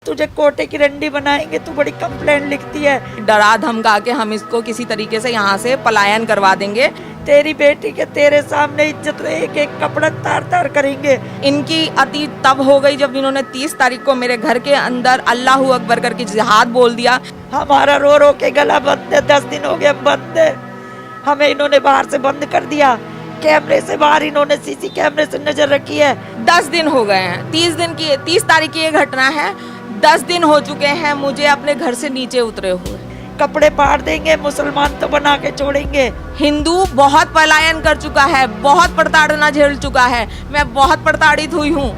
तुझे कोटे की रंडी बनाएंगे, तू बड़ी कंप्लेंट लिखती है। डरा धमका के हम इसको किसी तरीके से यहाँ से पलायन करवा देंगे। तेरी बेटी के तेरे सामने इज्जत एक एक कपड़ा तार तार करेंगे। इनकी अति तब हो गई जब इन्होंने 30 तारीख को मेरे घर के अंदर अल्लाहू अकबर करके जिहाद बोल दिया। हमारा रो रो के गला बंद है, 10 दिन हो गए बंद है। हमें इन्होंने बाहर से बंद कर दिया, कैमरे से बाहर इन्होंने सीसी कैमरे से नजर रखी है। 10 दिन हो गए हैं, 30 तारीख की ये घटना है। 10 दिन हो चुके हैं मुझे अपने घर से नीचे उतरे हुए। कपड़े फाड़ देंगे, मुसलमान तो बना के छोड़ेंगे। हिंदू बहुत पलायन कर चुका है, बहुत प्रताड़ना झेल चुका है। मैं बहुत प्रताड़ित हुई हूँ,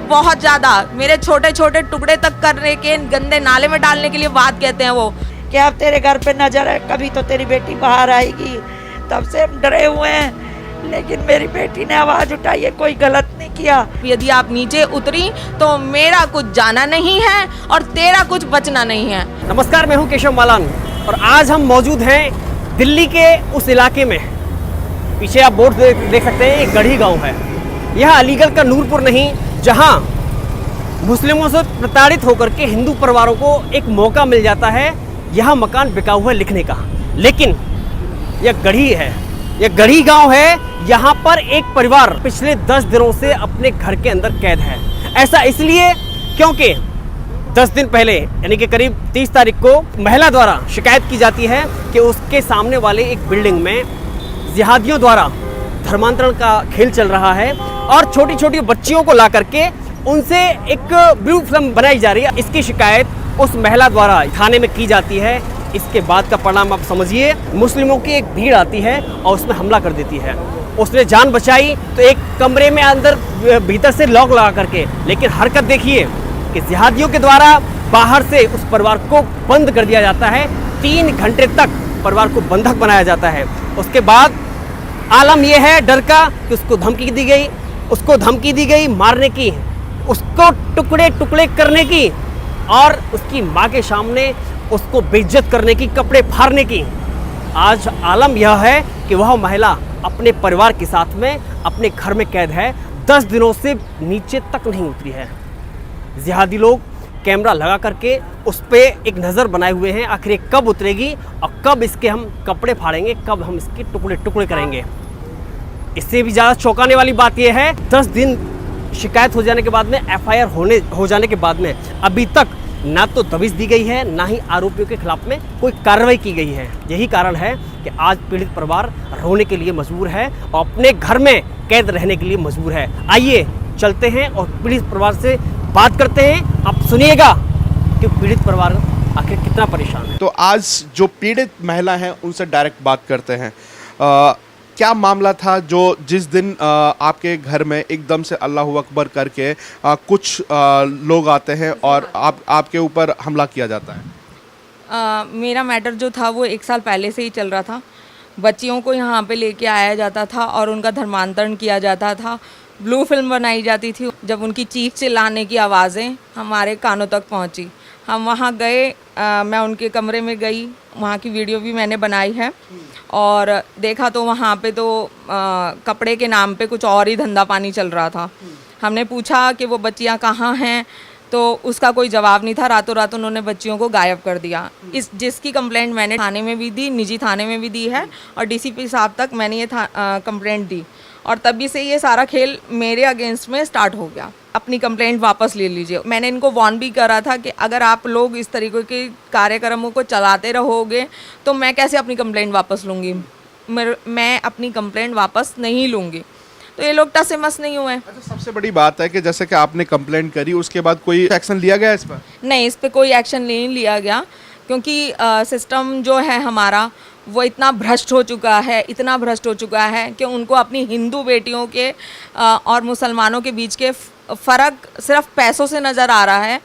बहुत ज्यादा। मेरे छोटे छोटे टुकड़े तक करने के, गंदे नाले में डालने के लिए बात कहते हैं वो। क्या अब तेरे घर पे नजर है, कभी तो तेरी बेटी बाहर आएगी। तब से हम डरे हुए हैं, लेकिन मेरी बेटी ने आवाज उठाई है, कोई गलत नहीं किया। यदि आप नीचे उतरी तो मेरा कुछ जाना नहीं है और तेरा कुछ बचना नहीं है। नमस्कार, मैं हूं केशव मालान और आज हम मौजूद हैं दिल्ली के उस इलाके में। पीछे आप बोर्ड देख सकते हैं, एक गढ़ी गांव है। यह अलीगढ़ का नूरपुर नहीं, जहां मुस्लिमों से प्रताड़ित होकर के हिंदू परिवारों को एक मौका मिल जाता है यह मकान बिका हुआ है लिखने का। लेकिन यह गढ़ी है, यह गढ़ी गांव है। यहाँ पर एक परिवार पिछले 10 दिनों से अपने घर के अंदर कैद है। ऐसा इसलिए क्योंकि 10 दिन पहले यानी कि करीब 30 तारीख को महिला द्वारा शिकायत की जाती है कि उसके सामने वाले एक बिल्डिंग में जिहादियों द्वारा धर्मांतरण का खेल चल रहा है और छोटी छोटी बच्चियों को ला करके उनसे एक ब्लू फिल्म बनाई जा रही है। इसकी शिकायत उस महिला द्वारा थाने में की जाती है। इसके बाद का परिणाम आप समझिए, मुस्लिमों की एक भीड़ आती है और उसमें हमला कर देती है। उसने जान बचाई तो एक कमरे में अंदर भीतर से लॉक लगा करके, लेकिन हरकत देखिए कि जिहादियों के द्वारा बाहर से उस परिवार को बंद कर दिया जाता है। 3 घंटे तक परिवार को बंधक बनाया जाता है। उसके बाद आलम यह है डर का कि उसको धमकी दी गई, उसको धमकी दी गई मारने की, उसको टुकड़े टुकड़े करने की और उसकी माँ के सामने उसको बेइज्जत करने की, कपड़े फाड़ने की। आज आलम यह है कि वह महिला अपने परिवार के साथ में अपने घर में कैद है। 10 दिनों से नीचे तक नहीं उतरी है। जिहादी लोग कैमरा लगा करके उस पर एक नज़र बनाए हुए हैं, आखिर ये कब उतरेगी और कब इसके हम कपड़े फाड़ेंगे, कब हम इसके टुकड़े टुकड़े करेंगे। इससे भी ज़्यादा चौंकाने वाली बात यह है, 10 दिन शिकायत हो जाने के बाद में, FIR हो जाने के बाद में अभी तक ना तो दबिश दी गई है, ना ही आरोपियों के खिलाफ में कोई कार्रवाई की गई है। यही कारण है कि आज पीड़ित परिवार रोने के लिए मजबूर है और अपने घर में कैद रहने के लिए मजबूर है। आइए चलते हैं और पीड़ित परिवार से बात करते हैं। आप सुनिएगा कि पीड़ित परिवार आखिर कितना परेशान है। तो आज जो पीड़ित महिला हैं उनसे डायरेक्ट बात करते हैं। क्या मामला था जो जिस दिन आपके घर में एकदम से अल्लाहू अकबर करके कुछ लोग आते हैं और आपके ऊपर हमला किया जाता है? मेरा मैटर जो था वो 1 साल पहले से ही चल रहा था। बच्चियों को यहाँ पे लेके आया जाता था और उनका धर्मांतरण किया जाता था। ब्लू फिल्म बनाई जाती थी। जब उनकी चीख चिल्लाने की आवाज़ें हमारे कानों तक पहुँची, हम वहाँ गए। मैं उनके कमरे में गई, वहाँ की वीडियो भी मैंने बनाई है और देखा तो वहाँ पे तो कपड़े के नाम पे कुछ और ही धंधा पानी चल रहा था। हमने पूछा कि वो बच्चियाँ कहाँ हैं, तो उसका कोई जवाब नहीं था। रातों रात उन्होंने बच्चियों को गायब कर दिया। जिसकी कंप्लेंट मैंने थाने में भी दी, निजी थाने में भी दी है और DCP साहब तक मैंने ये कंप्लेंट दी और तभी से ये सारा खेल मेरे अगेंस्ट में स्टार्ट हो गया। अपनी कंप्लेंट वापस ले लीजिए। मैंने इनको वार्न भी करा था कि अगर आप लोग इस तरीके के कार्यक्रमों को चलाते रहोगे तो मैं कैसे अपनी कंप्लेंट वापस लूँगी। मैं अपनी कंप्लेंट वापस नहीं लूँगी। तो ये लोग टस से मस नहीं हुए। अच्छा, सबसे बड़ी बात है कि जैसे कि आपने कंप्लेंट करी, उसके बाद कोई एक्शन लिया गया इस पर? नहीं, इस पर कोई एक्शन नहीं लिया गया क्योंकि सिस्टम जो है हमारा वो इतना भ्रष्ट हो चुका है, इतना भ्रष्ट हो चुका है कि उनको अपनी हिंदू बेटियों के और मुसलमानों के बीच के फ़र्क सिर्फ पैसों से नज़र आ रहा है।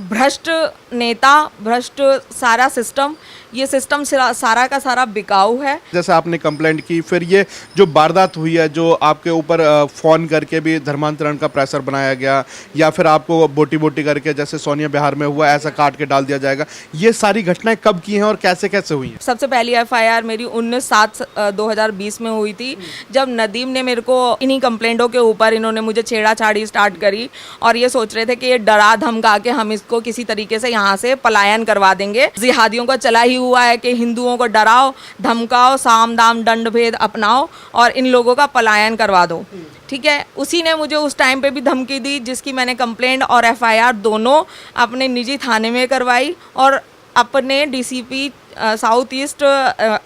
भ्रष्ट नेता, भ्रष्ट सारा सिस्टम ये सिस्टम सारा का सारा बिकाऊ है। जैसे आपने कंप्लेंट की, फिर ये जो वारदात हुई है, जो आपके ऊपर फ़ोन करके भी धर्मांतरण का प्रेशर बनाया गया, या फिर आपको बोटी बोटी करके जैसे सोनिया बिहार में हुआ ऐसा काट के डाल दिया जाएगा, ये सारी घटनाएं कब की हैं और कैसे कैसे हुई हैं? सबसे पहली FIR मेरी 19/7/2020 में हुई थी, जब नदीम ने मेरे को इन्हीं कंप्लेंटों के ऊपर इन्होंने मुझे छेड़ाछाड़ी स्टार्ट करी और ये सोच रहे थे कि ये डरा धमका के हम इसको किसी तरीके से यहाँ से पलायन करवा देंगे। जिहादियों का चला ही हुआ है कि हिंदुओं को डराओ धमकाओ, साम दाम दंड भेद अपनाओ और इन लोगों का पलायन करवा दो। ठीक है, उसी ने मुझे उस टाइम पे भी धमकी दी, जिसकी मैंने कंप्लेंट और FIR दोनों अपने निजी थाने में करवाई और अपने DCP south east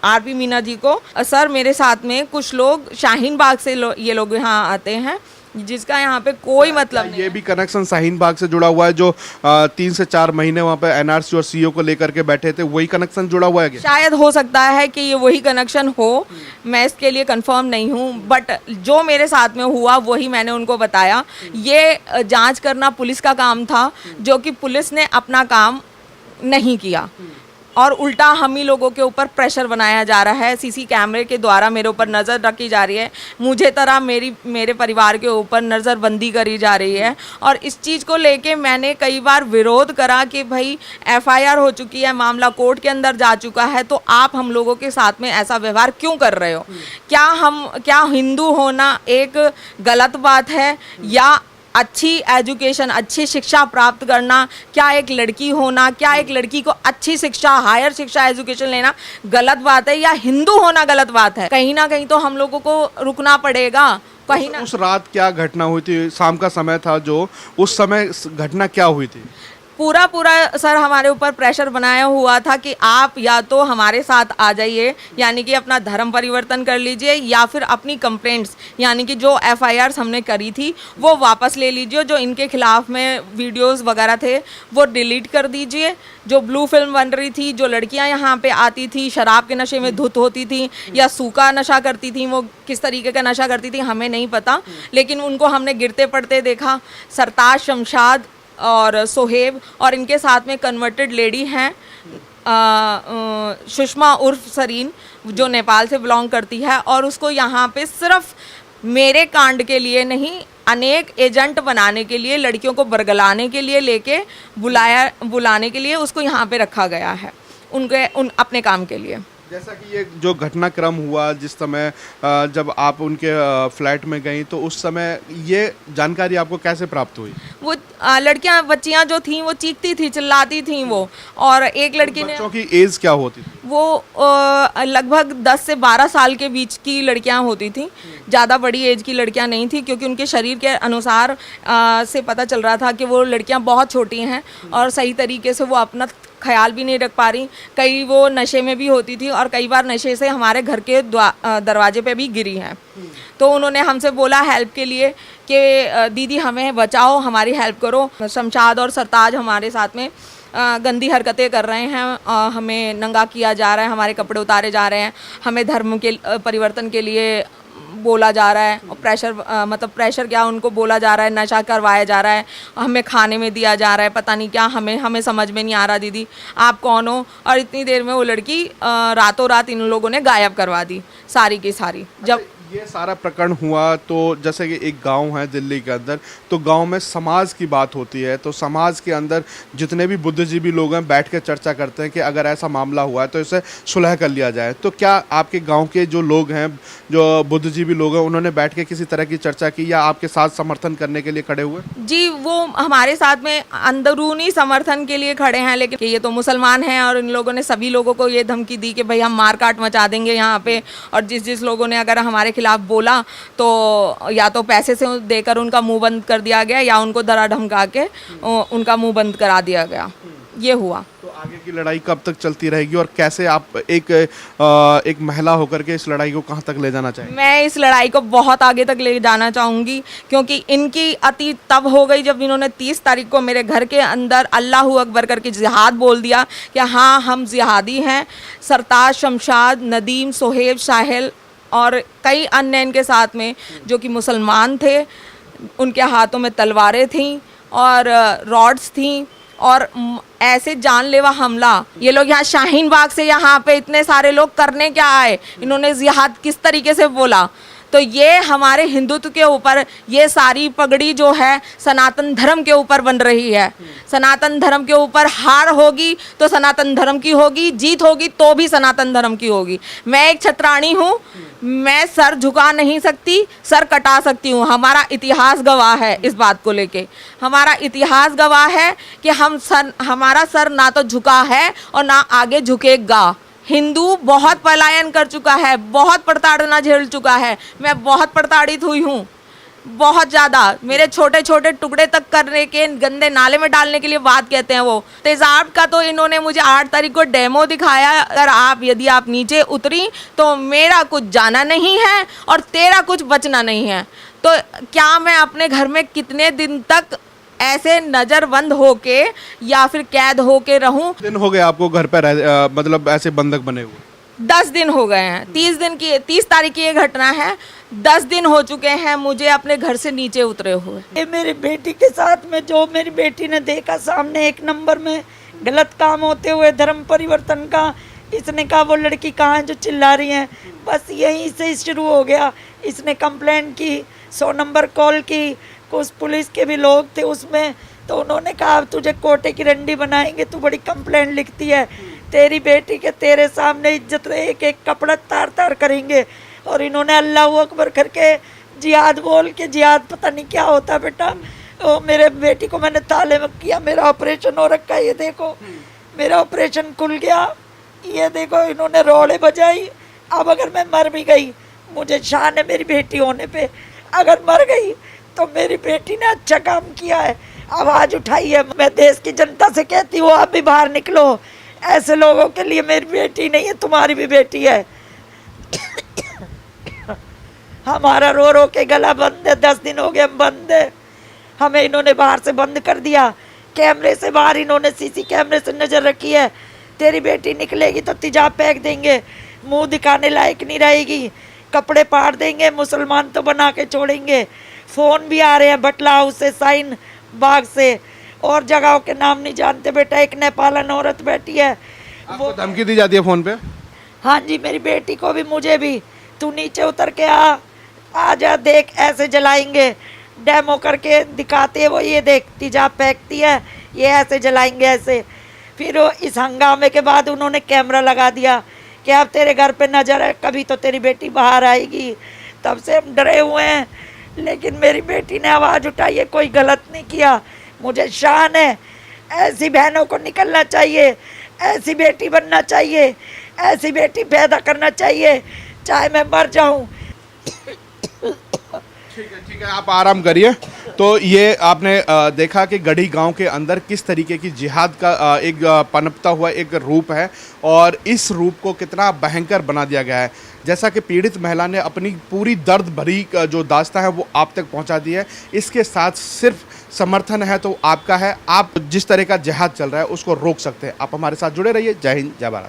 RP Meena ji को, सर मेरे साथ में कुछ लोग शाहीन बाग से ये लोग यहाँ आते हैं जिसका यहाँ पे कोई मतलब नहीं। ये भी कनेक्शन शाहीन बाग से जुड़ा हुआ है, जो 3 से 4 महीने वहाँ पे NRC और CO को लेकर के बैठे थे, वही कनेक्शन जुड़ा हुआ है क्या? शायद हो सकता है कि ये वही कनेक्शन हो, मैं इसके लिए कंफर्म नहीं हूँ, बट जो मेरे साथ में हुआ वही मैंने उनको बताया। ये जांच करना पुलिस का काम था, जो कि पुलिस ने अपना काम नहीं किया और उल्टा हम ही लोगों के ऊपर प्रेशर बनाया जा रहा है। CC कैमरे के द्वारा मेरे ऊपर नज़र रखी जा रही है, मुझे तरह मेरे परिवार के ऊपर नज़रबंदी करी जा रही है। और इस चीज़ को लेके मैंने कई बार विरोध करा कि भाई FIR हो चुकी है, मामला कोर्ट के अंदर जा चुका है, तो आप हम लोगों के साथ में ऐसा व्यवहार क्यों कर रहे हो? क्या हिंदू होना एक गलत बात है, या अच्छी एजुकेशन, अच्छी शिक्षा प्राप्त करना, क्या एक लड़की होना, क्या एक लड़की को अच्छी शिक्षा, हायर शिक्षा, एजुकेशन लेना गलत बात है, या हिंदू होना गलत बात है? कहीं ना कहीं तो हम लोगों को रुकना पड़ेगा। कहीं ना उस रात क्या घटना हुई थी? शाम का समय था, जो उस समय घटना क्या हुई थी? पूरा सर हमारे ऊपर प्रेशर बनाया हुआ था कि आप या तो हमारे साथ आ जाइए, यानी कि अपना धर्म परिवर्तन कर लीजिए, या फिर अपनी कंप्लेंट्स यानी कि जो FIRs हमने करी थी वो वापस ले लीजिए, जो इनके खिलाफ में वीडियोस वगैरह थे वो डिलीट कर दीजिए, जो ब्लू फिल्म बन रही थी, जो लड़कियां यहाँ पे आती थी शराब के नशे में धुत होती थी या सूखा नशा करती थी, वो किस तरीके का नशा करती थी हमें नहीं पता, लेकिन उनको हमने गिरते पड़ते देखा। सरताज, शमशाद और सोहेब और इनके साथ में कन्वर्टेड लेडी हैं सुषमा उर्फ सरीन, जो नेपाल से बिलोंग करती है, और उसको यहाँ पे सिर्फ मेरे कांड के लिए नहीं, अनेक एजेंट बनाने के लिए, लड़कियों को बरगलाने के लिए लेके बुलाने के लिए उसको यहाँ पे रखा गया है अपने काम के लिए। जैसा कि ये जो घटनाक्रम हुआ, जिस समय जब आप उनके फ्लैट में गई, तो उस समय ये जानकारी आपको कैसे प्राप्त हुई? वो बच्चियां जो थीं वो चीखती थी, चिल्लाती थीं वो, और एक लड़की ने, बच्चों की एज क्या होती थी? वो लगभग 10 से 12 साल के बीच की लड़कियां होती थी, ज़्यादा बड़ी एज की लड़कियां नहीं थी, क्योंकि उनके शरीर के अनुसार से पता चल रहा था कि वो लड़कियां बहुत छोटी हैं और सही तरीके से वो अपना ख्याल भी नहीं रख पा रही। कई वो नशे में भी होती थी और कई बार नशे से हमारे घर के दरवाजे पे भी गिरी हैं। तो उन्होंने हमसे बोला हेल्प के लिए कि दीदी हमें बचाओ, हमारी हेल्प करो। शमशाद और सरताज हमारे साथ में गंदी हरकतें कर रहे हैं, हमें नंगा किया जा रहा है, हमारे कपड़े उतारे जा रहे हैं, हमें धर्म के परिवर्तन के लिए बोला जा रहा है, और प्रेशर क्या, उनको बोला जा रहा है, नशा करवाया जा रहा है, हमें खाने में दिया जा रहा है, पता नहीं क्या, हमें समझ में नहीं आ रहा दीदी आप कौन हो। और इतनी देर में वो लड़की रातों रात इन लोगों ने गायब करवा दी सारी की सारी। जब ये सारा प्रकरण हुआ, तो जैसे कि एक गांव है दिल्ली के अंदर, तो गांव में समाज की बात होती है, तो समाज के अंदर जितने भी बुद्धिजीवी लोग हैं बैठ के चर्चा करते हैं कि अगर ऐसा मामला हुआ है तो इसे सुलह कर लिया जाए। तो क्या आपके गांव के जो लोग हैं, जो बुद्धिजीवी लोग हैं, उन्होंने बैठ के किसी तरह की चर्चा की या आपके साथ समर्थन करने के लिए खड़े हुए? जी, वो हमारे साथ में अंदरूनी समर्थन के लिए खड़े हैं, लेकिन ये तो मुसलमान हैं और इन लोगों ने सभी लोगों को ये धमकी दी कि भाई हम मारकाट मचा देंगे यहाँ पे, और जिस लोगों ने अगर हमारे खिलाफ बोला तो या तो पैसे से देकर उनका मुंह बंद कर दिया गया या उनको धरा धमका के उनका मुंह बंद करा दिया गया। ये हुआ। तो आगे की लड़ाई कब तक चलती रहेगी और कैसे आप एक महिला होकर के इस लड़ाई को कहां तक ले जाना चाहेंगे? मैं इस लड़ाई को बहुत आगे तक ले जाना चाहूँगी, क्योंकि इनकी अति तब हो गई जब इन्होंने 30 तारीख को मेरे घर के अंदर अल्लाहू अकबर करके जिहाद बोल दिया कि हाँ हम जिहादी हैं। सरताज, शमशाद, नदीम, सोहेब, साहिल और कई अन्य इनके साथ में जो कि मुसलमान थे, उनके हाथों में तलवारें थीं और रॉड्स थीं और ऐसे जानलेवा हमला, ये लोग यहाँ शाहीन बाग से यहाँ पे इतने सारे लोग करने क्या आए, इन्होंने जिहाद किस तरीके से बोला। तो ये हमारे हिंदुत्व के ऊपर, ये सारी पगड़ी जो है सनातन धर्म के ऊपर बन रही है। सनातन धर्म के ऊपर हार होगी तो सनातन धर्म की होगी, जीत होगी तो भी सनातन धर्म की होगी। मैं एक छत्राणी हूँ, मैं सर झुका नहीं सकती, सर कटा सकती हूँ। हमारा इतिहास गवाह है इस बात को लेके, हमारा इतिहास गवाह है कि हमारा सर ना तो झुका है और ना आगे झुकेगा। हिंदू बहुत पलायन कर चुका है, बहुत प्रताड़ना झेल चुका है। मैं बहुत प्रताड़ित हुई हूँ, बहुत ज़्यादा। मेरे छोटे छोटे टुकड़े तक करने के, गंदे नाले में डालने के लिए बात कहते हैं वो। तेज़ाब का तो इन्होंने मुझे 8 तारीख को डेमो दिखाया। अगर यदि आप नीचे उतरी तो मेरा कुछ जाना नहीं है और तेरा कुछ बचना नहीं है। तो क्या मैं अपने घर में कितने दिन तक ऐसे नज़रबंद होके या फिर कैद होके रहूं? दिन हो गए आपको घर पर मतलब ऐसे बंधक बने हुए? 10 दिन हो गए हैं। 30 तारीख की ये घटना है। 10 दिन हो चुके हैं मुझे अपने घर से नीचे उतरे हुए। ये मेरी बेटी के साथ में जो मेरी बेटी ने देखा सामने, एक नंबर में गलत काम होते हुए धर्म परिवर्तन का, इसने कहा वो लड़की कहाँ है जो चिल्ला रही है। बस यहीं से शुरू हो गया। इसने कंप्लेंट की, 100 नंबर कॉल की, कुछ पुलिस के भी लोग थे उसमें, तो उन्होंने कहा तुझे कोटे की रंडी बनाएंगे, तू बड़ी कंप्लेंट लिखती है, तेरी बेटी के तेरे सामने इज्जत एक एक कपड़ा तार तार करेंगे। और इन्होंने अल्लाह अकबर करके जिहाद बोल के, जिहाद पता नहीं क्या होता बेटा। तो मेरे बेटी को मैंने ताले में किया, मेरा ऑपरेशन हो रखा है, ये देखो मेरा ऑपरेशन खुल गया, ये देखो इन्होंने रोड़े बजाई। अब अगर मैं मर भी गई, मुझे शान है मेरी बेटी होने पे, अगर मर गई तो मेरी बेटी ने अच्छा काम किया है, आवाज़ उठाई है। मैं देश की जनता से कहती हूँ आप भी बाहर निकलो, ऐसे लोगों के लिए मेरी बेटी नहीं है, तुम्हारी भी बेटी है। हमारा रो रो के गला बंद है, 10 दिन हो गए हम बंद है। हमें इन्होंने बाहर से बंद कर दिया, कैमरे से बाहर इन्होंने सीसी कैमरे से नज़र रखी है। तेरी बेटी निकलेगी तो तेजाब फेंक देंगे, मुंह दिखाने लायक नहीं रहेगी, कपड़े फाड़ देंगे, मुसलमान तो बना के छोड़ेंगे। फ़ोन भी आ रहे हैं बटला हाउस से, शाहीन बाग से, और जगहों के नाम नहीं जानते बेटा। एक नेपालन औरत बैठी है, आपको धमकी दी जाती है फ़ोन पे? हाँ जी, मेरी बेटी को भी, मुझे भी, तू नीचे उतर के आ जा, देख ऐसे जलाएंगे। डेमो करके दिखाते हैं वो, ये देख तेजाब फेंकती है, ये ऐसे जलाएंगे ऐसे। फिर इस हंगामे के बाद उन्होंने कैमरा लगा दिया कि अब तेरे घर पे नज़र है, कभी तो तेरी बेटी बाहर आएगी। तब से हम डरे हुए हैं, लेकिन मेरी बेटी ने आवाज़ उठाई है, कोई गलत नहीं किया। मुझे शान है, ऐसी बहनों को निकलना चाहिए, ऐसी बेटी बनना चाहिए, ऐसी बेटी पैदा करना चाहिए, चाहे मैं मर जाऊं। ठीक है, आप आराम करिए। तो ये आपने देखा कि गढ़ी गांव के अंदर किस तरीके की जिहाद का एक पनपता हुआ एक रूप है, और इस रूप को कितना भयंकर बना दिया गया है। जैसा कि पीड़ित महिला ने अपनी पूरी दर्द भरी जो दास्तां है वो आप तक पहुंचा दी है। इसके साथ सिर्फ समर्थन है तो आपका है, आप जिस तरह का जिहाद चल रहा है उसको रोक सकते हैं। आप हमारे साथ जुड़े रहिए। जय हिंद, जय भारत।